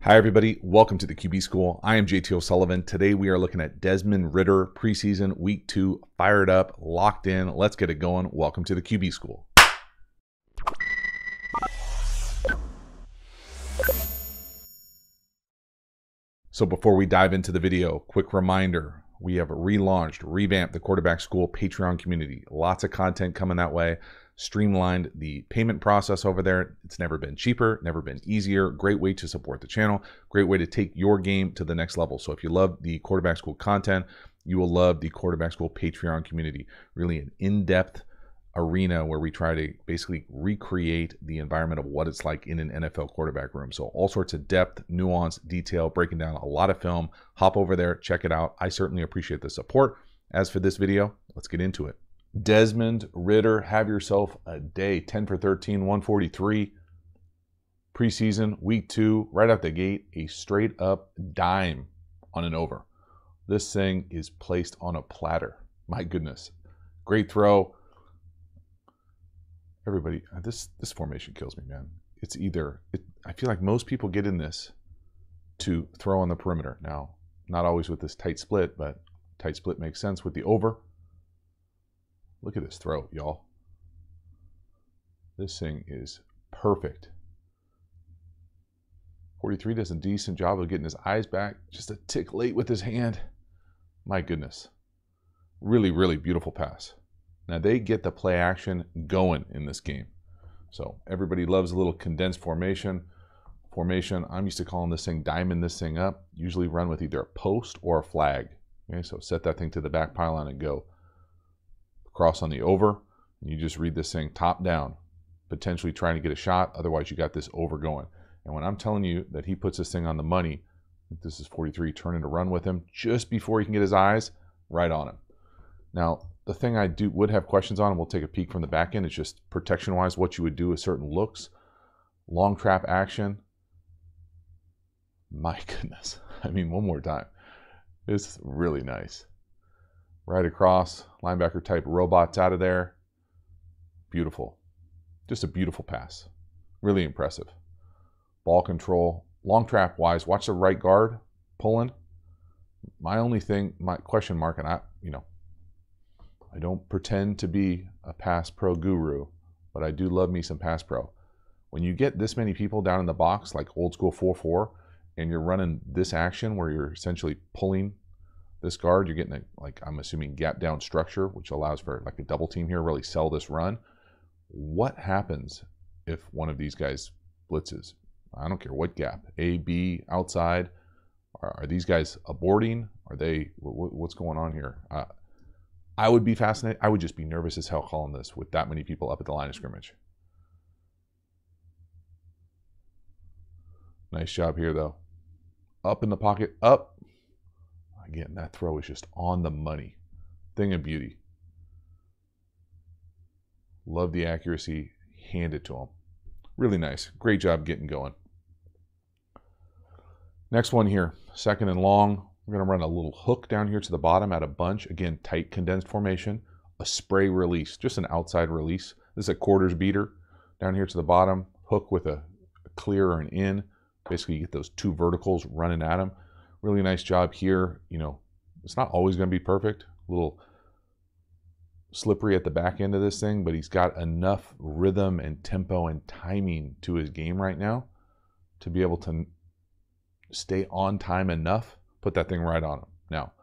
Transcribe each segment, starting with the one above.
Hi everybody, welcome to the QB School. I am JT O'Sullivan. Today we are looking at Desmond Ridder preseason week 2, fired up, locked in. Let's get it going. Welcome to the QB School. So before we dive into the video, quick reminder, we have revamped the Quarterback School Patreon community. Lots of content coming that way. Streamlined the payment process over there. It's never been cheaper, never been easier. Great way to support the channel. Great way to take your game to the next level. So if you love the Quarterback School content, you will love the Quarterback School Patreon community. Really an in-depth arena where we try to basically recreate the environment of what it's like in an NFL quarterback room. So all sorts of depth, nuance, detail, breaking down a lot of film. Hop over there, check it out. I certainly appreciate the support. As for this video, let's get into it. Desmond Ridder, have yourself a day. 10 for 13, 143. Preseason, week 2, right out the gate, a straight up dime on an over. This thing is placed on a platter. My goodness. Great throw. Everybody, this formation kills me, man. It's either, I feel like most people get in this to throw on the perimeter. Now, not always with this tight split, but tight split makes sense with the over. Look at this throw, y'all. This thing is perfect. 43 does a decent job of getting his eyes back. Just a tick late with his hand. My goodness. Really, really beautiful pass. Now they get the play action going in this game. So everybody loves a little condensed formation. I'm used to calling this thing diamond this thing up. Usually run with either a post or a flag. Okay, so set that thing to the back pylon and go. Cross on the over, and you just read this thing top down, potentially trying to get a shot. Otherwise, you got this over going. And when I'm telling you that he puts this thing on the money, this is 43, turning to run with him just before he can get his eyes right on him. Now, the thing I would have questions on, and we'll take a peek from the back end, is just protection-wise, what you would do with certain looks. Long trap action. My goodness. I mean, one more time. It's really nice. Right across, linebacker type robots out of there. Beautiful. Just a beautiful pass. Really impressive. Ball control. Long trap wise, watch the right guard pulling. My only thing, my question mark, and I don't pretend to be a pass pro guru, but I do love me some pass pro. When you get this many people down in the box, like old school 4-4, and you're running this action where you're essentially pulling this guard, you're getting a, like, I'm assuming gap down structure, which allows for like a double team here, really sell this run. What happens if one of these guys blitzes? I don't care what gap, A, B, outside. Are these guys aborting? Are they, what's going on here? I would be fascinated. I would just be nervous as hell calling this with that many people up at the line of scrimmage. Nice job here though. Up in the pocket, up. Again, that throw is just on the money. Thing of beauty. Love the accuracy. Hand it to him. Really nice. Great job getting going. Next one here. Second and long. We're going to run a little hook down here to the bottom at a bunch. Again, tight condensed formation. A spray release. Just an outside release. This is a quarters beater. Down here to the bottom. Hook with a clear or an in. Basically, you get those two verticals running at him. Really nice job here. You know, it's not always going to be perfect. A little slippery at the back end of this thing, but he's got enough rhythm and tempo and timing to his game right now to be able to stay on time enough, put that thing right on him. Now,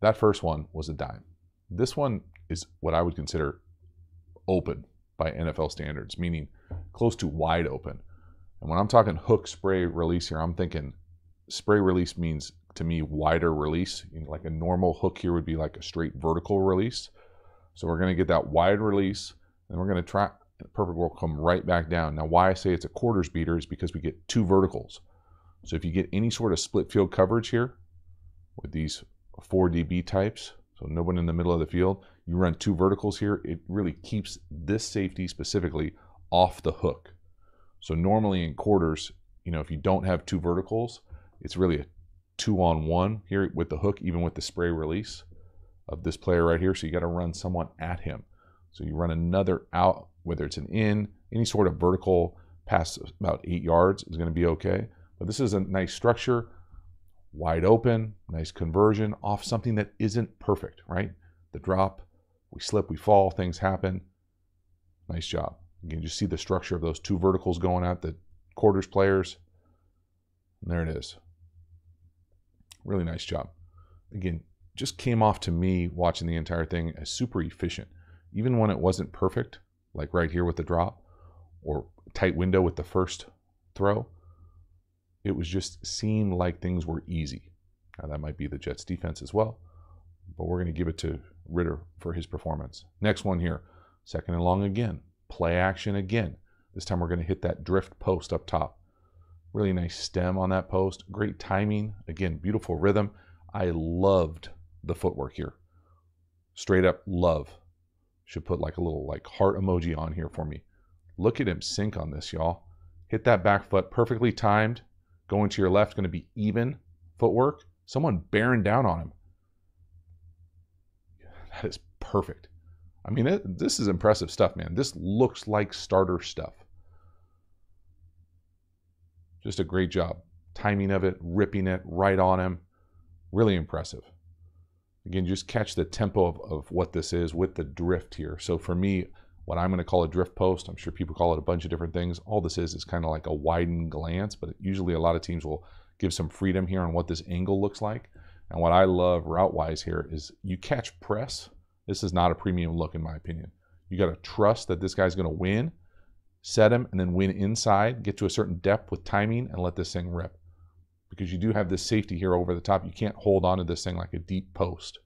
that first one was a dime. This one is what I would consider open by NFL standards, meaning close to wide open. And when I'm talking hook spray release here, I'm thinking spray release means, to me, wider release. You know, like a normal hook here would be like a straight vertical release. So we're going to get that wide release, and we're going to try, perfect world, come right back down. Now, why I say it's a quarters beater is because we get two verticals. So if you get any sort of split field coverage here with these 4 DB types, so no one in the middle of the field, you run two verticals here, it really keeps this safety specifically off the hook. So normally in quarters, you know, if you don't have two verticals, it's really a 2-on-1 here with the hook, even with the spray release of this player right here. So you got to run someone at him. So you run another out, whether it's an in, any sort of vertical past about 8 yards is going to be okay. But this is a nice structure, wide open, nice conversion off something that isn't perfect, right? The drop, we slip, we fall, things happen. Nice job. Again, you see the structure of those two verticals going at the quarters players. And there it is. Really nice job. Again, just came off to me watching the entire thing as super efficient. Even when it wasn't perfect, like right here with the drop or tight window with the first throw, it was just seemed like things were easy. Now that might be the Jets defense as well, but we're going to give it to Ritter for his performance. Next one here, second and long again, play action again. This time we're going to hit that drift post up top. Really nice stem on that post, great timing. Again, beautiful rhythm. I loved the footwork here. Straight up love. Should put like a little like heart emoji on here for me. Look at him sink on this, y'all. Hit that back foot, perfectly timed. Going to your left, going to be even footwork. Someone bearing down on him. That is perfect. I mean, this is impressive stuff, man. This looks like starter stuff. Just a great job. Timing of it, ripping it right on him. Really impressive. Again, just catch the tempo of what this is with the drift here. So for me, what I'm going to call a drift post, I'm sure people call it a bunch of different things. All this is kind of like a widened glance, but usually a lot of teams will give some freedom here on what this angle looks like. And what I love route-wise here is you catch press. This is not a premium look in my opinion. You got to trust that this guy's going to win, set him, and then win inside, get to a certain depth with timing, and let this thing rip. Because you do have this safety here over the top. You can't hold on to this thing like a deep post.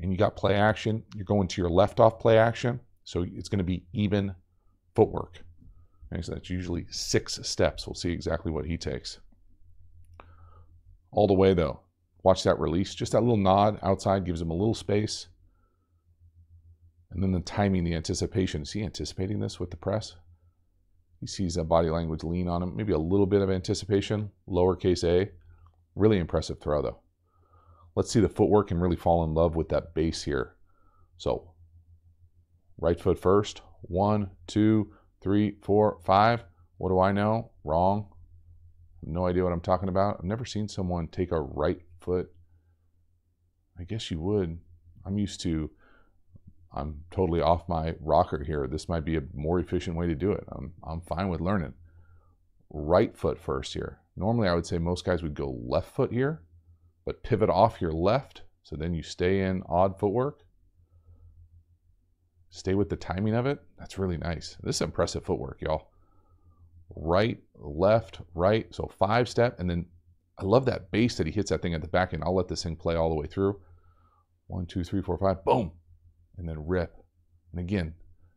And you got play action. You're going to your left off play action. So it's going to be even footwork. Okay, so that's usually 6 steps. We'll see exactly what he takes. All the way though. Watch that release. Just that little nod outside gives him a little space. And then the timing, the anticipation. Is he anticipating this with the press? He sees that body language lean on him. Maybe a little bit of anticipation. Lowercase a. Really impressive throw though. Let's see the footwork and really fall in love with that base here. So right foot first. 1, 2, 3, 4, 5. What do I know? Wrong. No idea what I'm talking about. I've never seen someone take a right foot. I guess you would. I'm totally off my rocker here. This might be a more efficient way to do it. I'm fine with learning. Right foot first here. Normally I would say most guys would go left foot here, but pivot off your left. So then you stay in odd footwork. Stay with the timing of it. That's really nice. This is impressive footwork, y'all. Right, left, right. So 5 step. And then I love that base that he hits that thing at the back end. I'll let this thing play all the way through. 1, 2, 3, 4, 5. Boom. And then rip. And again,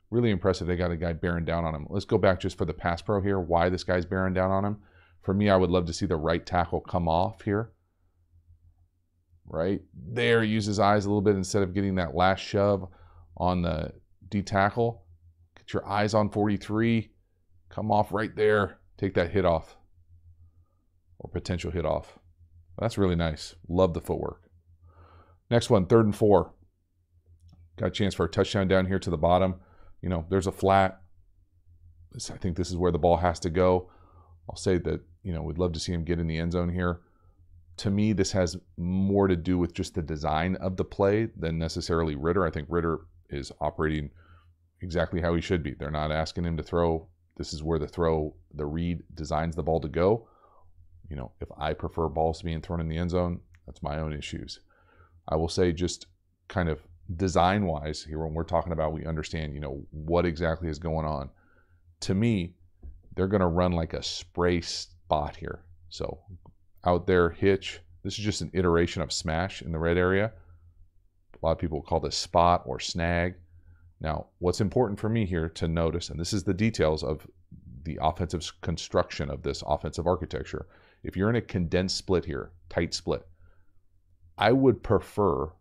really impressive. They got a guy bearing down on him. Let's go back just for the pass pro here. Why this guy's bearing down on him. For me, I would love to see the right tackle come off here. Right there. Use his eyes a little bit instead of getting that last shove on the D tackle. Get your eyes on 43. Come off right there. Take that hit off. Or potential hit off. That's really nice. Love the footwork. Next one, 3rd and 4. Got a chance for a touchdown down here to the bottom. You know, there's a flat. I think this is where the ball has to go. I'll say that, you know, we'd love to see him get in the end zone here. To me, this has more to do with just the design of the play than necessarily Ritter. I think Ritter is operating exactly how he should be. They're not asking him to throw. This is where the read designs the ball to go. You know, if I prefer balls being thrown in the end zone, that's my own issues. I will say just kind of design-wise here, when we're talking about, we understand, you know, what exactly is going on. To me, they're going to run like a spray spot here. So out there, hitch. This is just an iteration of smash in the red area. A lot of people call this spot or snag. Now, what's important for me here to notice, and this is the details of the offensive construction of this offensive architecture. If you're in a condensed split here, tight split, I would prefer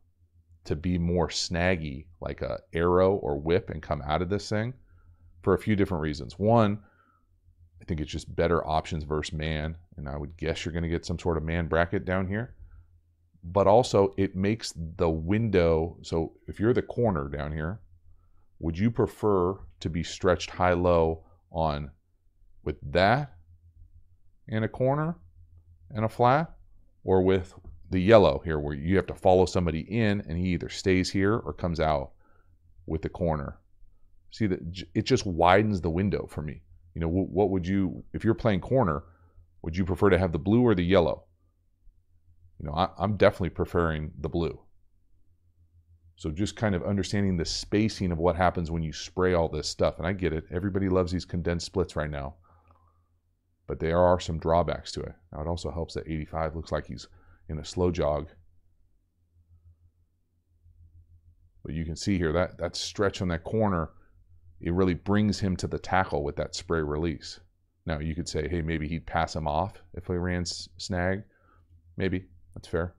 to be more snaggy, like a arrow or whip, and come out of this thing for a few different reasons. One, I think it's just better options versus man, and I would guess you're going to get some sort of man bracket down here. But also, it makes the window, so if you're the corner down here, would you prefer to be stretched high-low on with that and a corner and a flat, or with the yellow here where you have to follow somebody in and he either stays here or comes out with the corner. See that it just widens the window for me. You know, what would you, if you're playing corner, would you prefer to have the blue or the yellow? You know, I'm definitely preferring the blue. So just kind of understanding the spacing of what happens when you spray all this stuff. And I get it. Everybody loves these condensed splits right now. But there are some drawbacks to it. Now, it also helps that 85 looks like he's in a slow jog. But you can see here that stretch on that corner, it really brings him to the tackle with that spray release. Now, you could say, hey, maybe he'd pass him off if we ran snag. Maybe. That's fair.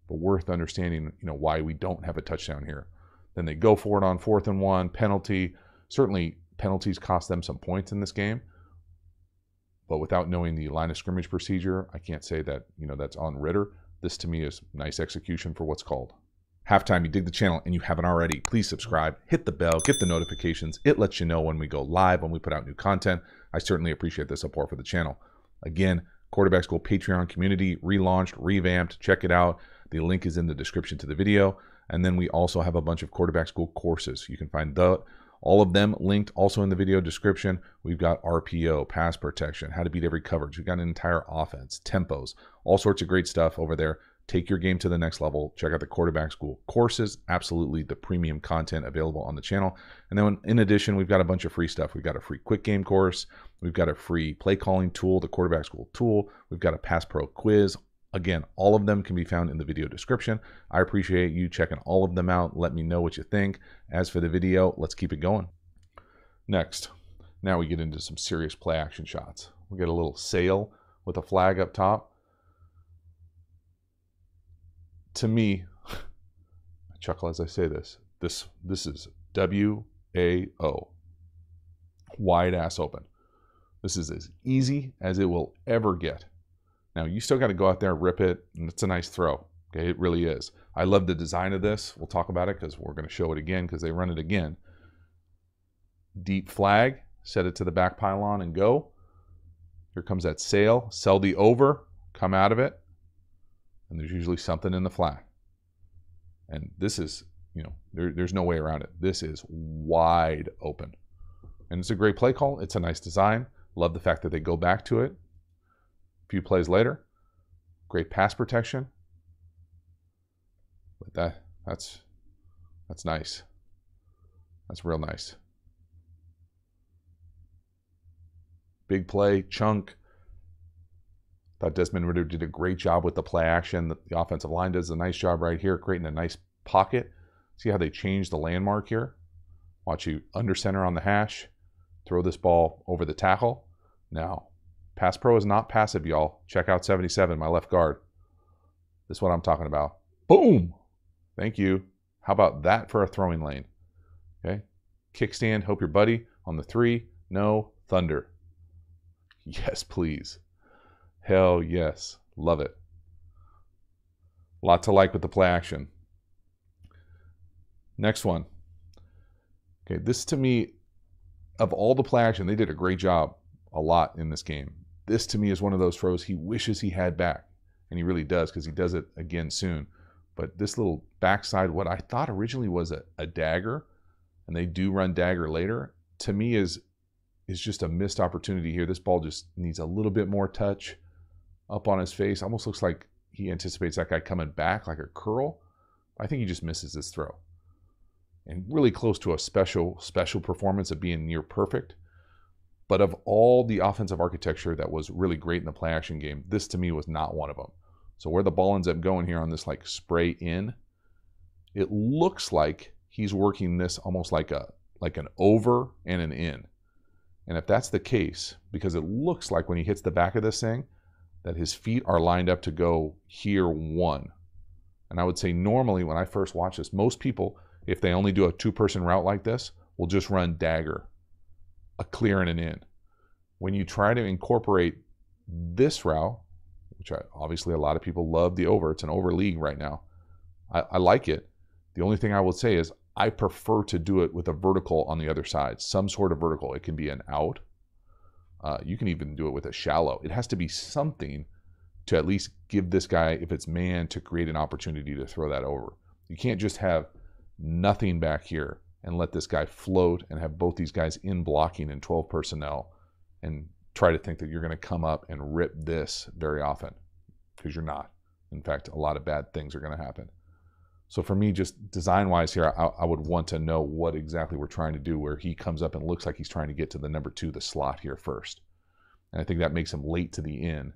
But worth understanding, you know, why we don't have a touchdown here. Then they go for it on 4th and 1, penalty. Certainly, penalties cost them some points in this game. But without knowing the line of scrimmage procedure, I can't say that, you know, that's on Ritter. This, to me, is nice execution for what's called. Halftime, you dig the channel and you haven't already, please subscribe, hit the bell, get the notifications. It lets you know when we go live, when we put out new content. I certainly appreciate the support for the channel. Again, Quarterback School Patreon community, relaunched, revamped. Check it out. The link is in the description to the video. And then we also have a bunch of Quarterback School courses. You can find all of them linked also in the video description. We've got RPO, pass protection, how to beat every coverage. We've got an entire offense, tempos, all sorts of great stuff over there. Take your game to the next level. Check out the Quarterback School courses. Absolutely the premium content available on the channel. And then in addition, we've got a bunch of free stuff. We've got a free quick game course. We've got a free play calling tool, the Quarterback School tool. We've got a Pass Pro Quiz. Again, all of them can be found in the video description. I appreciate you checking all of them out. Let me know what you think. As for the video, let's keep it going. Next, now we get into some serious play action shots. We get a little sail with a flag up top. To me, I chuckle as I say this. This is W-A-O. Wide ass open. This is as easy as it will ever get. Now, you still got to go out there, rip it, and it's a nice throw. Okay, it really is. I love the design of this. We'll talk about it because we're going to show it again because they run it again. Deep flag, set it to the back pylon and go. Here comes that sail. Sell the over, come out of it. And there's usually something in the flat. And this is, you know, there's no way around it. This is wide open. And it's a great play call. It's a nice design. Love the fact that they go back to it a few plays later. Great pass protection. But that's nice. That's real nice. Big play, chunk. Thought Desmond Ritter did a great job with the play action. The offensive line does a nice job right here, creating a nice pocket. See how they changed the landmark here? Watch you under center on the hash, throw this ball over the tackle. Now, Pass Pro is not passive, y'all. Check out 77, my left guard. This is what I'm talking about. Boom! Thank you. How about that for a throwing lane? Okay. Kickstand, hope your buddy on the 3. No, thunder. Yes, please. Hell yes. Love it. Lot to like with the play action. Next one. Okay, this to me, of all the play action, they did a great job a lot in this game. This to me is one of those throws he wishes he had back. And he really does because he does it again soon. But this little backside, what I thought originally was a dagger, and they do run dagger later, to me is just a missed opportunity here. This ball just needs a little bit more touch up on his face. Almost looks like he anticipates that guy coming back like a curl. I think he just misses this throw. And really close to a special performance of being near perfect. But of all the offensive architecture that was really great in the play action game, this to me was not one of them. So where the ball ends up going here on this like spray in, it looks like he's working this almost like an over and an in. And if that's the case, because it looks like when he hits the back of this thing, that his feet are lined up to go here 1. And I would say normally when I first watch this, most people, if they only do a 2-person route like this, will just run dagger, a clear and an in. When you try to incorporate this route, which obviously a lot of people love the over, it's an over league right now. I like it. The only thing I will say is I prefer to do it with a vertical on the other side, some sort of vertical. It can be an out. You can even do it with a shallow. It has to be something to at least give this guy, if it's man, to create an opportunity to throw that over. You can't just have nothing back here and let this guy float and have both these guys in blocking in 12 personnel and try to think that you're going to come up and rip this very often, because you're not. In fact, a lot of bad things are going to happen. So for me, just design-wise here, I would want to know what exactly we're trying to do, where he comes up and looks like he's trying to get to the number 2, the slot here first. And I think that makes him late to the in.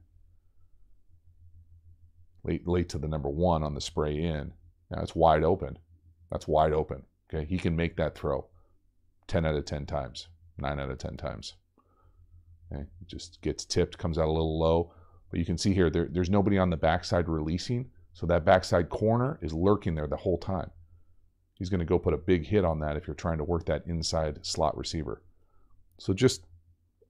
Late to the number 1 on the spray in. Now it's wide open. That's wide open. Okay, he can make that throw 10 out of 10 times, 9 out of 10 times. Okay, just gets tipped, comes out a little low. But you can see here, there's nobody on the backside releasing. So that backside corner is lurking there the whole time. He's going to go put a big hit on that if you're trying to work that inside slot receiver. So just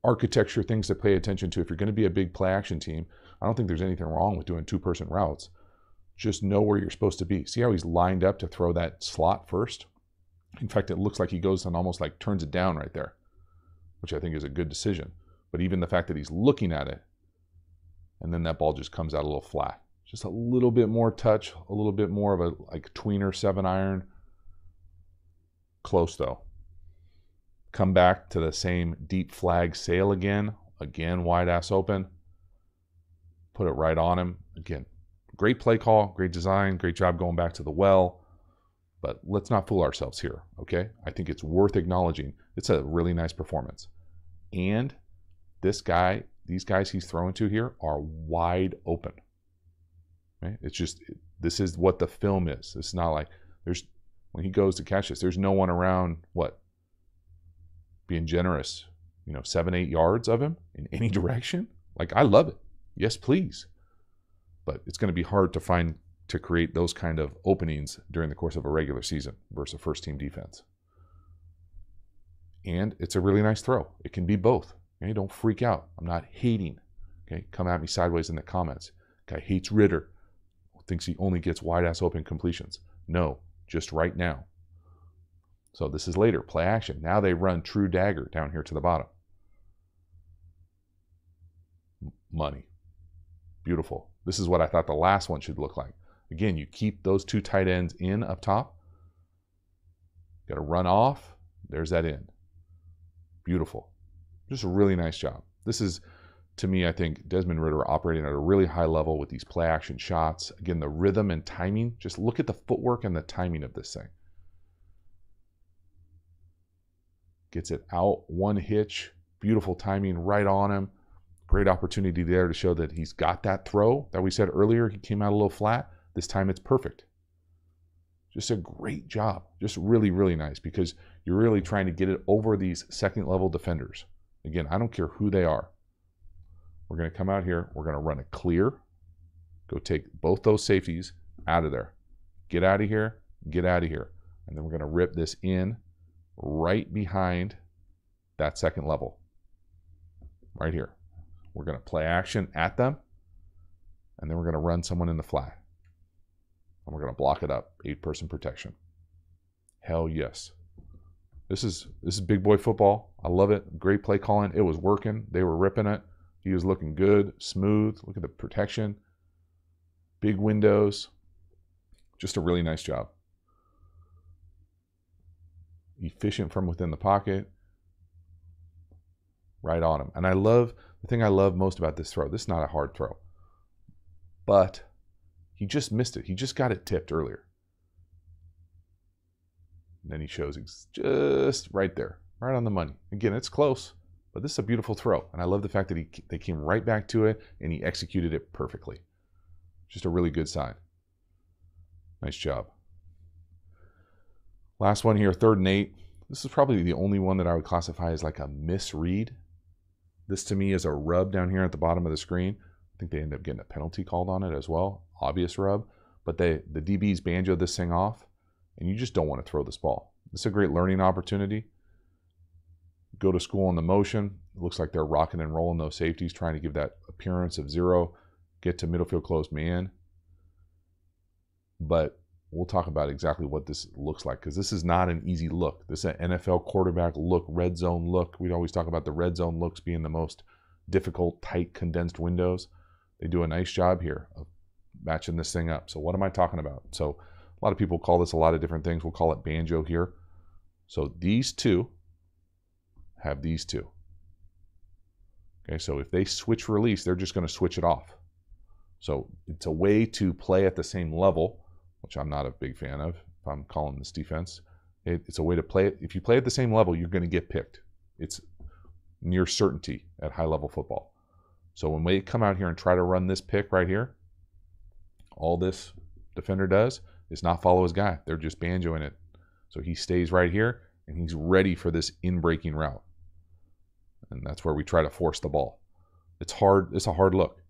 architecture things to pay attention to. If you're going to be a big play action team, I don't think there's anything wrong with doing 2-person routes. Just know where you're supposed to be. See how he's lined up to throw that slot first? In fact, it looks like he goes and almost like turns it down right there, which I think is a good decision. But even the fact that he's looking at it, and then that ball just comes out a little flat. Just a little bit more touch, a little bit more of a like tweener 7-iron. Close though. Come back to the same deep flag sail again. Again, wide ass open. Put it right on him. Again, great play call, great design, great job going back to the well. But let's not fool ourselves here, okay? I think it's worth acknowledging. It's a really nice performance. And this guy, these guys he's throwing to here are wide open. Okay? It's just, this is what the film is. It's not like when he goes to catch this, there's no one around, being generous, 7-8 yards of him in any direction. Like, I love it. Yes, please. But it's going to be hard to create those kind of openings during the course of a regular season versus a first-team defense. And it's a really nice throw. It can be both. Okay? Don't freak out. I'm not hating. Okay? Come at me sideways in the comments. Guy hates Ritter. Thinks he only gets wide-ass open completions. No, just right now. So this is later. Play action. Now they run true dagger down here to the bottom. Money. Beautiful. This is what I thought the last one should look like. Again, you keep those 2 tight ends in up top. Got to run off. There's that in. Beautiful. Just a really nice job. This is, to me, I think Desmond Ritter operating at a really high level with these play action shots. Again, the rhythm and timing. Just look at the footwork and the timing of this thing. Gets it out, one hitch. Beautiful timing right on him. Great opportunity there to show that he's got that throw that we said earlier. He came out a little flat. This time it's perfect. Just a great job. Just really, really nice, because you're really trying to get it over these second-level defenders. Again, I don't care who they are. We're going to come out here. We're going to run a clear. Go take both those safeties out of there. Get out of here. Get out of here. And then we're going to rip this in right behind that second level. Right here. We're going to play action at them. And then we're going to run someone in the flat. And we're going to block it up. 8-person protection. Hell yes. This is big boy football. I love it. Great play calling. It was working. They were ripping it. He was looking good, smooth. Look at the protection. Big windows. Just a really nice job. Efficient from within the pocket. Right on him. And the thing I love most about this throw, this is not a hard throw, but he just missed it. He just got it tipped earlier. And then he shows just right there, right on the money. Again, it's close, but this is a beautiful throw. And I love the fact that they came right back to it and he executed it perfectly. Just a really good sign. Nice job. Last one here, 3rd and 8. This is probably the only one that I would classify as like a misread. This to me is a rub down here at the bottom of the screen. I think they end up getting a penalty called on it as well. Obvious rub. But the DBs banjo this thing off, and you just don't want to throw this ball. This is a great learning opportunity. Go to school on the motion. It looks like they're rocking and rolling those safeties, trying to give that appearance of 0. Get to middle field closed man. But we'll talk about exactly what this looks like, because this is not an easy look. This is an NFL quarterback look, red zone look. We'd always talk about the red zone looks being the most difficult, tight, condensed windows. They do a nice job here of matching this thing up. So what am I talking about? So a lot of people call this a lot of different things. We'll call it banjo here. So these two have these two. Okay, so if they switch release, they're just going to switch it off. So it's a way to play at the same level, which I'm not a big fan of if I'm calling this defense. It's a way to play it. If you play at the same level, you're going to get picked. It's near certainty at high level football. So when we come out here and try to run this pick right here, all this defender does is not follow his guy. They're just banjoing it. So he stays right here and he's ready for this in-breaking route. And that's where we try to force the ball. It's hard. It's a hard look.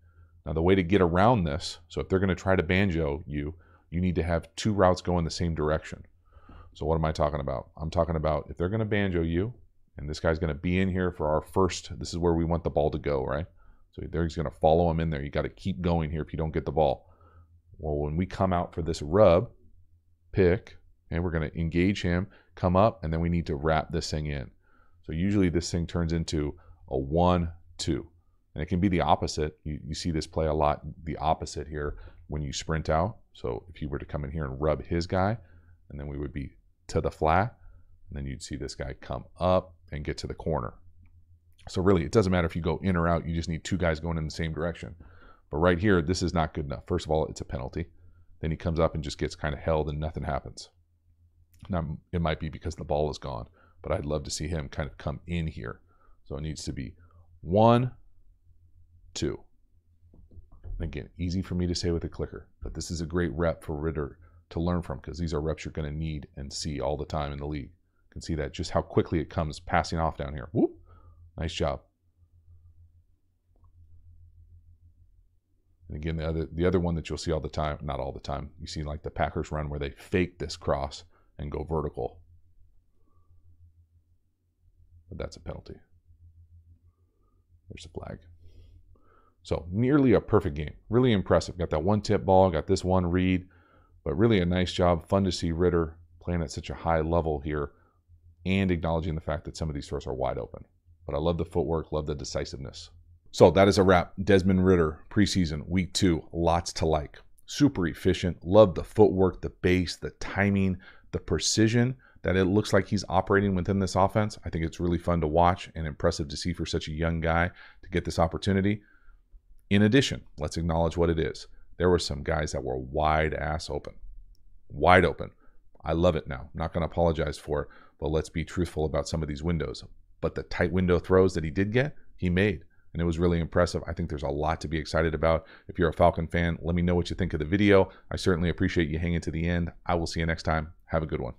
Now the way to get around this, so if they're going to try to banjo you, you need to have two routes go in the same direction. So what am I talking about? I'm talking about if they're going to banjo you, and this guy's going to be in here for our first, this is where we want the ball to go, right? So he's going to follow him in there. You got to keep going here if you don't get the ball. Well, when we come out for this rub, pick, and we're going to engage him, come up, and then we need to wrap this thing in. So usually this thing turns into a 1-2. And it can be the opposite. You see this play a lot, the opposite here when you sprint out. So if you were to come in here and rub his guy, and then we would be to the flat, and then you'd see this guy come up and get to the corner. So really, it doesn't matter if you go in or out. You just need two guys going in the same direction. But right here, this is not good enough. First of all, it's a penalty. Then he comes up and just gets kind of held and nothing happens. Now, it might be because the ball is gone, but I'd love to see him kind of come in here. So it needs to be 1-2. Again, easy for me to say with a clicker, but this is a great rep for Ritter to learn from, because these are reps you're going to need and see all the time in the league. You can see that just how quickly it comes passing off down here. Whoop. Nice job. And again, the other one that you'll see all the time, not all the time, you see like the Packers run where they fake this cross and go vertical. But that's a penalty. There's a flag. So nearly a perfect game. Really impressive. Got that one tip ball, got this one read, but really a nice job. Fun to see Ritter playing at such a high level here and acknowledging the fact that some of these throws are wide open. But I love the footwork, love the decisiveness. So that is a wrap. Desmond Ritter, preseason, week 2, lots to like. Super efficient, love the footwork, the base, the timing, the precision that it looks like he's operating within this offense. I think it's really fun to watch and impressive to see for such a young guy to get this opportunity. In addition, let's acknowledge what it is. There were some guys that were wide ass open. Wide open. I love it now. I'm not going to apologize for it, but let's be truthful about some of these windows. But the tight window throws that he did get, he made. And it was really impressive. I think there's a lot to be excited about. If you're a Falcon fan, let me know what you think of the video. I certainly appreciate you hanging to the end. I will see you next time. Have a good one.